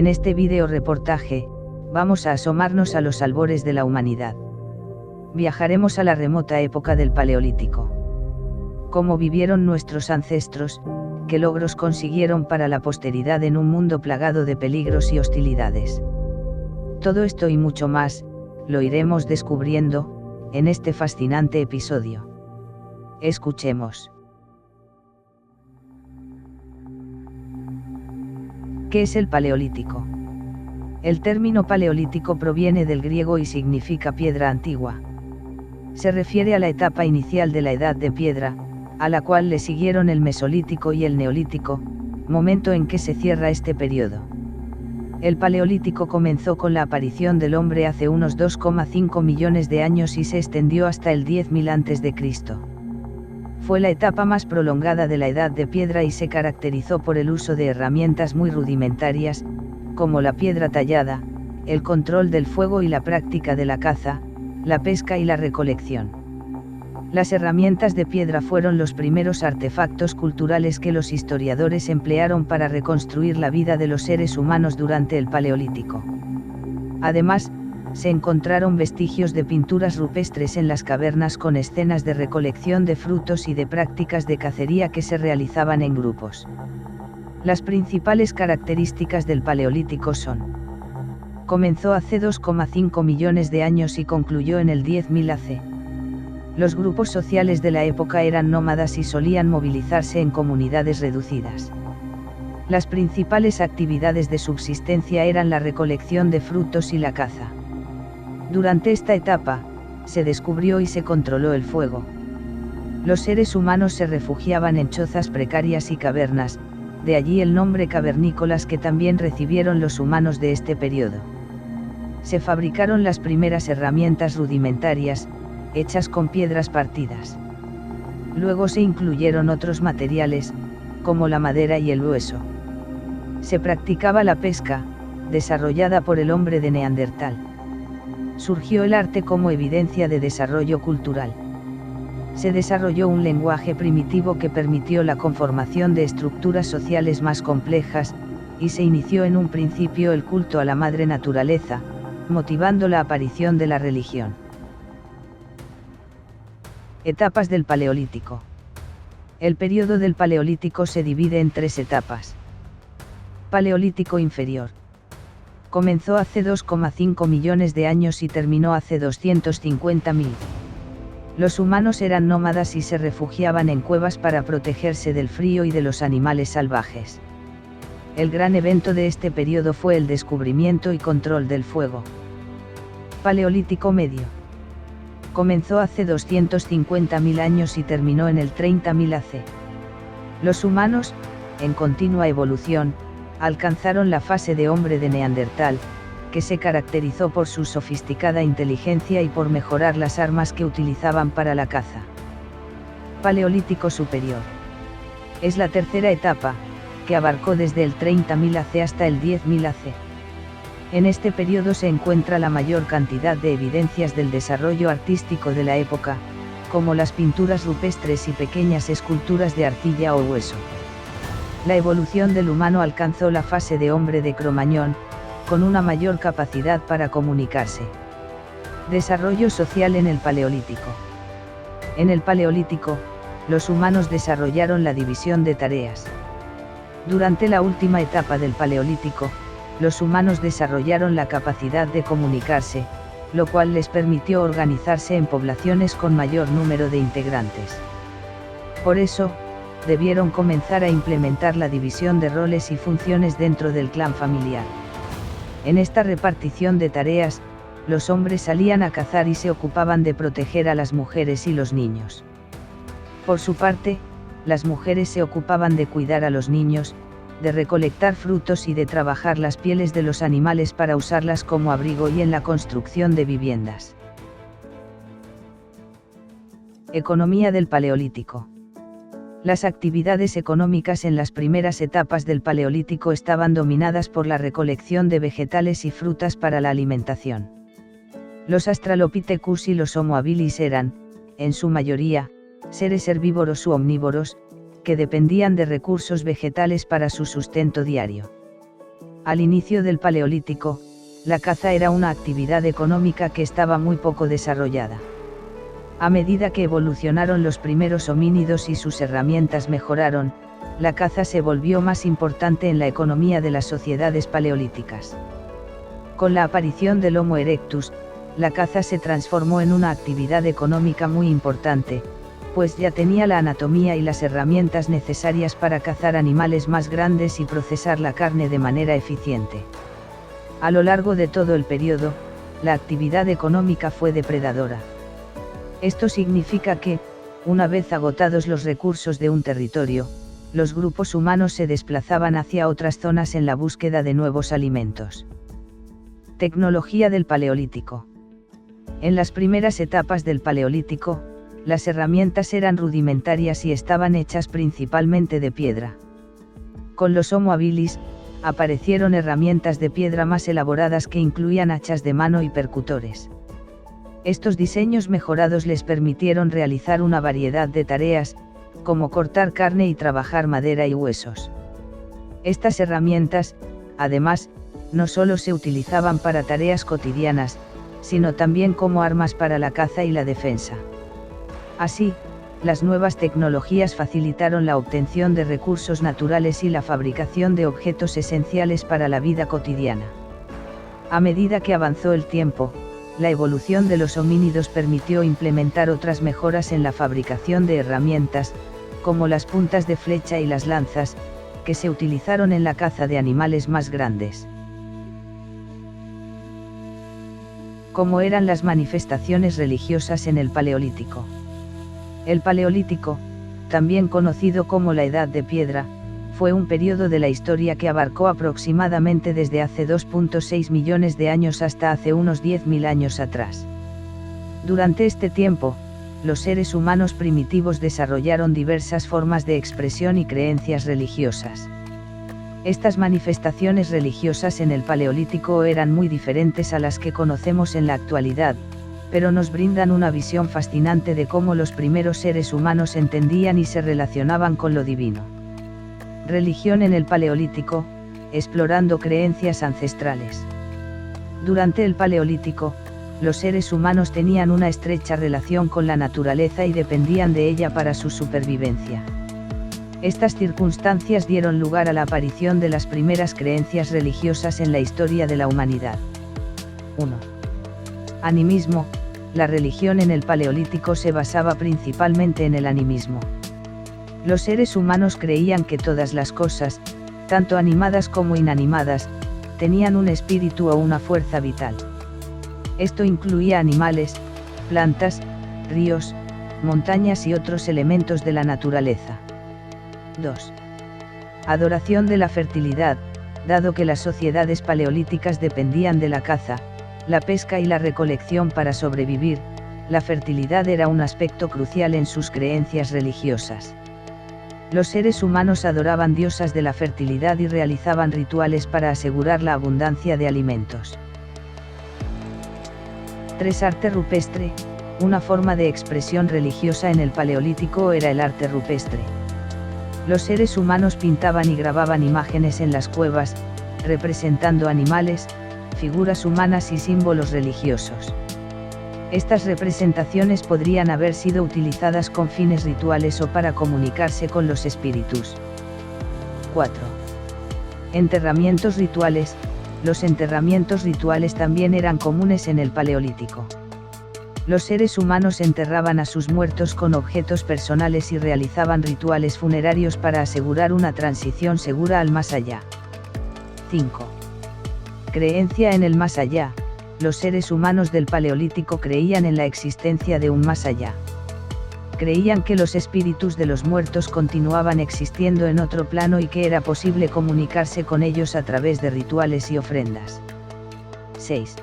En este video reportaje, vamos a asomarnos a los albores de la humanidad. Viajaremos a la remota época del Paleolítico. Cómo vivieron nuestros ancestros, qué logros consiguieron para la posteridad en un mundo plagado de peligros y hostilidades. Todo esto y mucho más, lo iremos descubriendo, en este fascinante episodio. Escuchemos. ¿Qué es el Paleolítico? El término paleolítico proviene del griego y significa piedra antigua. Se refiere a la etapa inicial de la Edad de Piedra, a la cual le siguieron el Mesolítico y el Neolítico, momento en que se cierra este periodo. El Paleolítico comenzó con la aparición del hombre hace unos 2,5 millones de años y se extendió hasta el 10.000 a.C. Fue la etapa más prolongada de la Edad de Piedra y se caracterizó por el uso de herramientas muy rudimentarias, como la piedra tallada, el control del fuego y la práctica de la caza, la pesca y la recolección. Las herramientas de piedra fueron los primeros artefactos culturales que los historiadores emplearon para reconstruir la vida de los seres humanos durante el Paleolítico. Además, se encontraron vestigios de pinturas rupestres en las cavernas con escenas de recolección de frutos y de prácticas de cacería que se realizaban en grupos. Las principales características del Paleolítico son: comenzó hace 2,5 millones de años y concluyó en el 10.000 AC. Los grupos sociales de la época eran nómadas y solían movilizarse en comunidades reducidas. Las principales actividades de subsistencia eran la recolección de frutos y la caza. Durante esta etapa, se descubrió y se controló el fuego. Los seres humanos se refugiaban en chozas precarias y cavernas, de allí el nombre cavernícolas que también recibieron los humanos de este periodo. Se fabricaron las primeras herramientas rudimentarias, hechas con piedras partidas. Luego se incluyeron otros materiales, como la madera y el hueso. Se practicaba la pesca, desarrollada por el hombre de Neandertal. Surgió el arte como evidencia de desarrollo cultural. Se desarrolló un lenguaje primitivo que permitió la conformación de estructuras sociales más complejas, y se inició en un principio el culto a la madre naturaleza, motivando la aparición de la religión. Etapas del Paleolítico. El periodo del Paleolítico se divide en 3 etapas. Paleolítico inferior. Comenzó hace 2,5 millones de años y terminó hace 250.000. Los humanos eran nómadas y se refugiaban en cuevas para protegerse del frío y de los animales salvajes. El gran evento de este periodo fue el descubrimiento y control del fuego. Paleolítico medio. Comenzó hace 250.000 años y terminó en el 30.000 AC. Los humanos, en continua evolución, alcanzaron la fase de hombre de Neandertal, que se caracterizó por su sofisticada inteligencia y por mejorar las armas que utilizaban para la caza. Paleolítico superior. Es la tercera etapa, que abarcó desde el 30.000 AC hasta el 10.000 AC. En este periodo se encuentra la mayor cantidad de evidencias del desarrollo artístico de la época, como las pinturas rupestres y pequeñas esculturas de arcilla o hueso. La evolución del humano alcanzó la fase de hombre de Cromañón, con una mayor capacidad para comunicarse. Desarrollo social en el Paleolítico. En el Paleolítico, los humanos desarrollaron la división de tareas. Durante la última etapa del Paleolítico, los humanos desarrollaron la capacidad de comunicarse, lo cual les permitió organizarse en poblaciones con mayor número de integrantes. Por eso, debieron comenzar a implementar la división de roles y funciones dentro del clan familiar. En esta repartición de tareas, los hombres salían a cazar y se ocupaban de proteger a las mujeres y los niños. Por su parte, las mujeres se ocupaban de cuidar a los niños, de recolectar frutos y de trabajar las pieles de los animales para usarlas como abrigo y en la construcción de viviendas. Economía del Paleolítico. Las actividades económicas en las primeras etapas del Paleolítico estaban dominadas por la recolección de vegetales y frutas para la alimentación. Los Australopithecus y los Homo habilis eran, en su mayoría, seres herbívoros u omnívoros, que dependían de recursos vegetales para su sustento diario. Al inicio del Paleolítico, la caza era una actividad económica que estaba muy poco desarrollada. A medida que evolucionaron los primeros homínidos y sus herramientas mejoraron, la caza se volvió más importante en la economía de las sociedades paleolíticas. Con la aparición del Homo erectus, la caza se transformó en una actividad económica muy importante, pues ya tenía la anatomía y las herramientas necesarias para cazar animales más grandes y procesar la carne de manera eficiente. A lo largo de todo el periodo, la actividad económica fue depredadora. Esto significa que, una vez agotados los recursos de un territorio, los grupos humanos se desplazaban hacia otras zonas en la búsqueda de nuevos alimentos. Tecnología del Paleolítico. En las primeras etapas del Paleolítico, las herramientas eran rudimentarias y estaban hechas principalmente de piedra. Con los Homo habilis, aparecieron herramientas de piedra más elaboradas que incluían hachas de mano y percutores. Estos diseños mejorados les permitieron realizar una variedad de tareas, como cortar carne y trabajar madera y huesos. Estas herramientas, además, no solo se utilizaban para tareas cotidianas, sino también como armas para la caza y la defensa. Así, las nuevas tecnologías facilitaron la obtención de recursos naturales y la fabricación de objetos esenciales para la vida cotidiana. A medida que avanzó el tiempo, la evolución de los homínidos permitió implementar otras mejoras en la fabricación de herramientas, como las puntas de flecha y las lanzas, que se utilizaron en la caza de animales más grandes. ¿Cómo eran las manifestaciones religiosas en el Paleolítico? El Paleolítico, también conocido como la Edad de Piedra, fue un periodo de la historia que abarcó aproximadamente desde hace 2.6 millones de años hasta hace unos 10.000 años atrás. Durante este tiempo, los seres humanos primitivos desarrollaron diversas formas de expresión y creencias religiosas. Estas manifestaciones religiosas en el Paleolítico eran muy diferentes a las que conocemos en la actualidad, pero nos brindan una visión fascinante de cómo los primeros seres humanos entendían y se relacionaban con lo divino. Religión en el Paleolítico, explorando creencias ancestrales. Durante el Paleolítico, los seres humanos tenían una estrecha relación con la naturaleza y dependían de ella para su supervivencia. Estas circunstancias dieron lugar a la aparición de las primeras creencias religiosas en la historia de la humanidad. 1. Animismo. La religión en el Paleolítico se basaba principalmente en el animismo. Los seres humanos creían que todas las cosas, tanto animadas como inanimadas, tenían un espíritu o una fuerza vital. Esto incluía animales, plantas, ríos, montañas y otros elementos de la naturaleza. 2. Adoración de la fertilidad. Dado que las sociedades paleolíticas dependían de la caza, la pesca y la recolección para sobrevivir, la fertilidad era un aspecto crucial en sus creencias religiosas. Los seres humanos adoraban diosas de la fertilidad y realizaban rituales para asegurar la abundancia de alimentos. 3. Arte rupestre. Una forma de expresión religiosa en el Paleolítico era el arte rupestre. Los seres humanos pintaban y grababan imágenes en las cuevas, representando animales, figuras humanas y símbolos religiosos. Estas representaciones podrían haber sido utilizadas con fines rituales o para comunicarse con los espíritus. 4. Enterramientos rituales. Los enterramientos rituales también eran comunes en el Paleolítico. Los seres humanos enterraban a sus muertos con objetos personales y realizaban rituales funerarios para asegurar una transición segura al más allá. 5. Creencia en el más allá. Los seres humanos del Paleolítico creían en la existencia de un más allá. Creían que los espíritus de los muertos continuaban existiendo en otro plano y que era posible comunicarse con ellos a través de rituales y ofrendas. 6.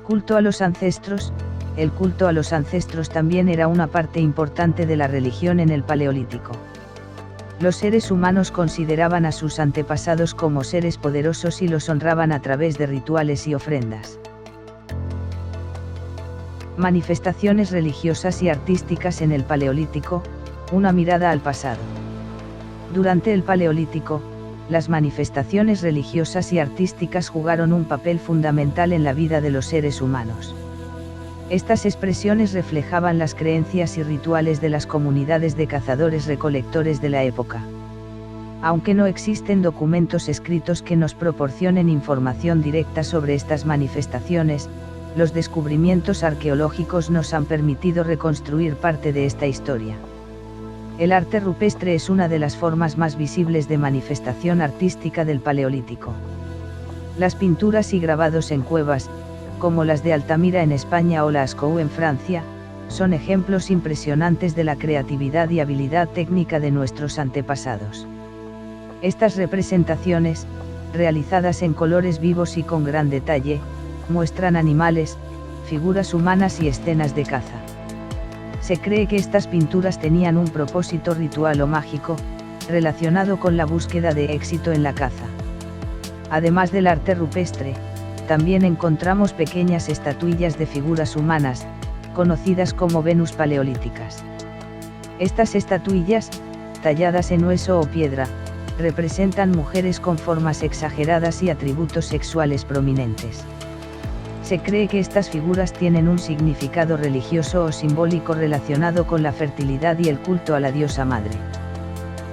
Culto a los ancestros. El culto a los ancestros también era una parte importante de la religión en el Paleolítico. Los seres humanos consideraban a sus antepasados como seres poderosos y los honraban a través de rituales y ofrendas. Manifestaciones religiosas y artísticas en el Paleolítico, una mirada al pasado. Durante el Paleolítico, las manifestaciones religiosas y artísticas jugaron un papel fundamental en la vida de los seres humanos. Estas expresiones reflejaban las creencias y rituales de las comunidades de cazadores-recolectores de la época. Aunque no existen documentos escritos que nos proporcionen información directa sobre estas manifestaciones, los descubrimientos arqueológicos nos han permitido reconstruir parte de esta historia. El arte rupestre es una de las formas más visibles de manifestación artística del Paleolítico. Las pinturas y grabados en cuevas, como las de Altamira en España o Lascaux en Francia, son ejemplos impresionantes de la creatividad y habilidad técnica de nuestros antepasados. Estas representaciones, realizadas en colores vivos y con gran detalle, muestran animales, figuras humanas y escenas de caza. Se cree que estas pinturas tenían un propósito ritual o mágico, relacionado con la búsqueda de éxito en la caza. Además del arte rupestre, también encontramos pequeñas estatuillas de figuras humanas, conocidas como Venus paleolíticas. Estas estatuillas, talladas en hueso o piedra, representan mujeres con formas exageradas y atributos sexuales prominentes. Se cree que estas figuras tienen un significado religioso o simbólico relacionado con la fertilidad y el culto a la diosa madre.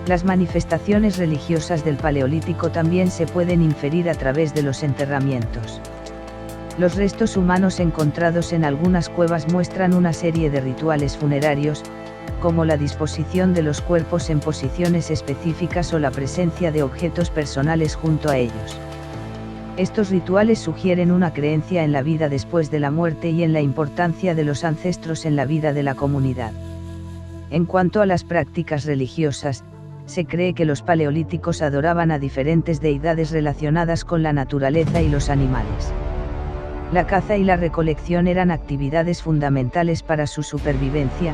Las manifestaciones religiosas del Paleolítico también se pueden inferir a través de los enterramientos. Los restos humanos encontrados en algunas cuevas muestran una serie de rituales funerarios, como la disposición de los cuerpos en posiciones específicas o la presencia de objetos personales junto a ellos. Estos rituales sugieren una creencia en la vida después de la muerte y en la importancia de los ancestros en la vida de la comunidad. En cuanto a las prácticas religiosas, se cree que los paleolíticos adoraban a diferentes deidades relacionadas con la naturaleza y los animales. La caza y la recolección eran actividades fundamentales para su supervivencia,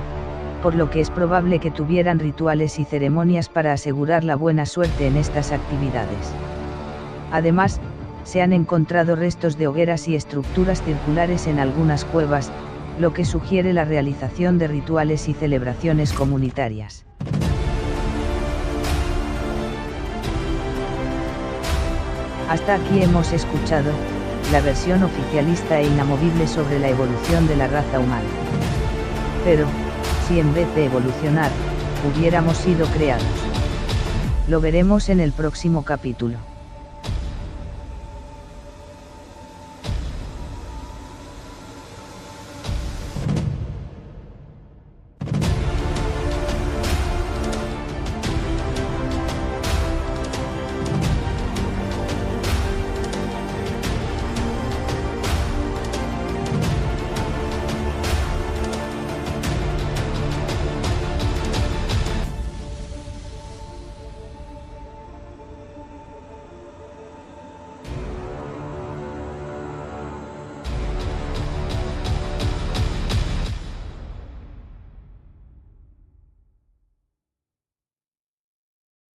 por lo que es probable que tuvieran rituales y ceremonias para asegurar la buena suerte en estas actividades. Además, se han encontrado restos de hogueras y estructuras circulares en algunas cuevas, lo que sugiere la realización de rituales y celebraciones comunitarias. Hasta aquí hemos escuchado la versión oficialista e inamovible sobre la evolución de la raza humana. Pero, si en vez de evolucionar, hubiéramos sido creados. Lo veremos en el próximo capítulo.